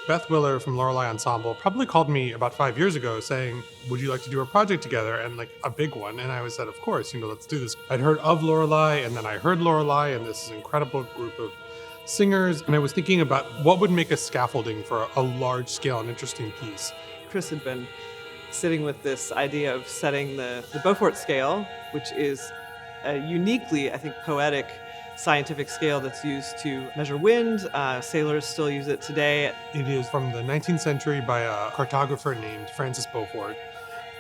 Beth Willer from Lorelei Ensemble probably called me about 5 years ago saying, would you like to do a project together? And like a big one. And I said, of course, let's do this. I'd heard of Lorelei, and then I heard Lorelei and this incredible group of singers. And I was thinking about what would make a scaffolding for a large scale and interesting piece. Chris had been sitting with this idea of setting the Beaufort scale, which is a uniquely, I think, poetic scientific scale that's used to measure wind. Sailors still use it today. It is from the 19th century by a cartographer named Francis Beaufort.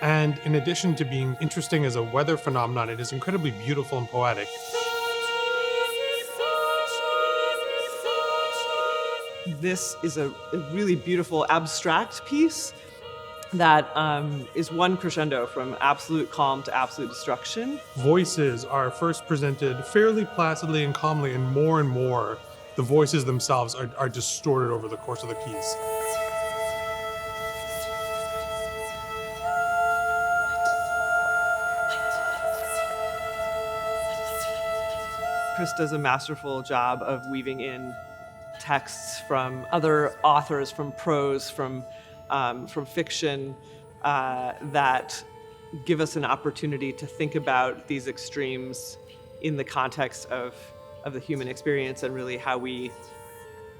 And in addition to being interesting as a weather phenomenon, it is incredibly beautiful and poetic. This is a really beautiful abstract piece that is one crescendo from absolute calm to absolute destruction. Voices are first presented fairly placidly and calmly, and more the voices themselves are distorted over the course of the piece. Chris does a masterful job of weaving in texts from other authors, from prose, from fiction, that give us an opportunity to think about these extremes in the context of the human experience, and really how we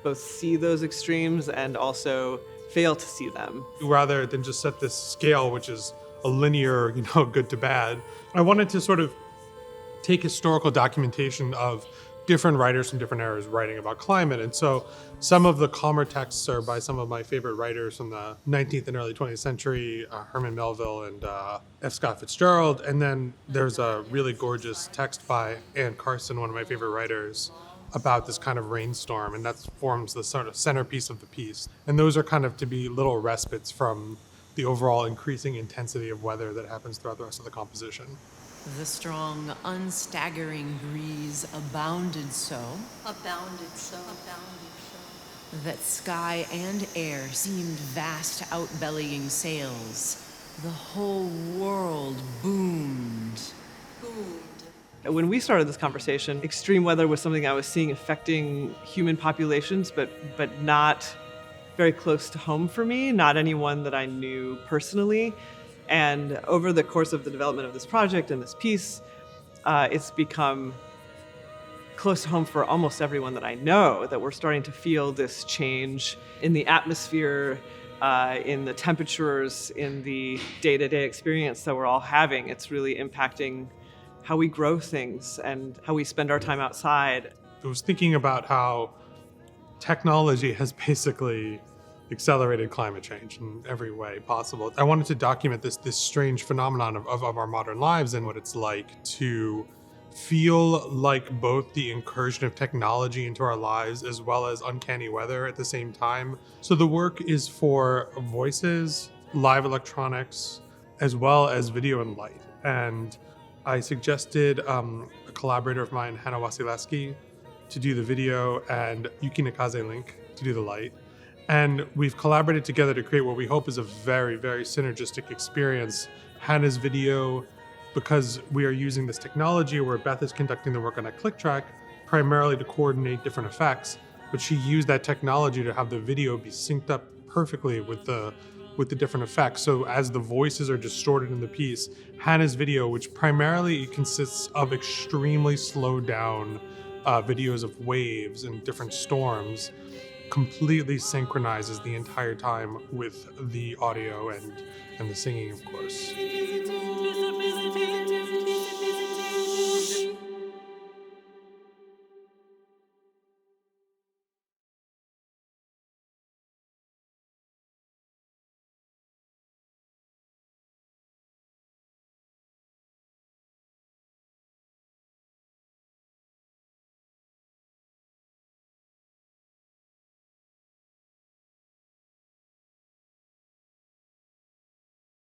both see those extremes and also fail to see them. Rather than just set this scale, which is a linear, good to bad, I wanted to sort of take historical documentation of different writers from different eras writing about climate. And so some of the calmer texts are by some of my favorite writers from the 19th and early 20th century, Herman Melville and F. Scott Fitzgerald. And then there's a really gorgeous text by Anne Carson, one of my favorite writers, about this kind of rainstorm. And that forms the sort of centerpiece of the piece. And those are kind of to be little respites from the overall increasing intensity of weather that happens throughout the rest of the composition. The strong, unstaggering breeze abounded so that sky and air seemed vast outbellying sails. The whole world boomed. When we started this conversation, extreme weather was something I was seeing affecting human populations, but not very close to home for me, not anyone that I knew personally. And over the course of the development of this project and this piece, it's become close to home for almost everyone that I know, that we're starting to feel this change in the atmosphere, in the temperatures, in the day-to-day experience that we're all having. It's really impacting how we grow things and how we spend our time outside. I was thinking about how technology has basically accelerated climate change in every way possible. I wanted to document this strange phenomenon of our modern lives and what it's like to feel like both the incursion of technology into our lives as well as uncanny weather at the same time. So the work is for voices, live electronics, as well as video and light. And I suggested a collaborator of mine, Hannah Wasileski, to do the video, and Yuki Nakase Link to do the light. And we've collaborated together to create what we hope is a very, very synergistic experience. Hannah's video, because we are using this technology where Beth is conducting the work on a click track, primarily to coordinate different effects, but she used that technology to have the video be synced up perfectly with the different effects. So as the voices are distorted in the piece, Hannah's video, which primarily consists of extremely slowed down videos of waves and different storms, completely synchronizes the entire time with the audio and the singing, of course.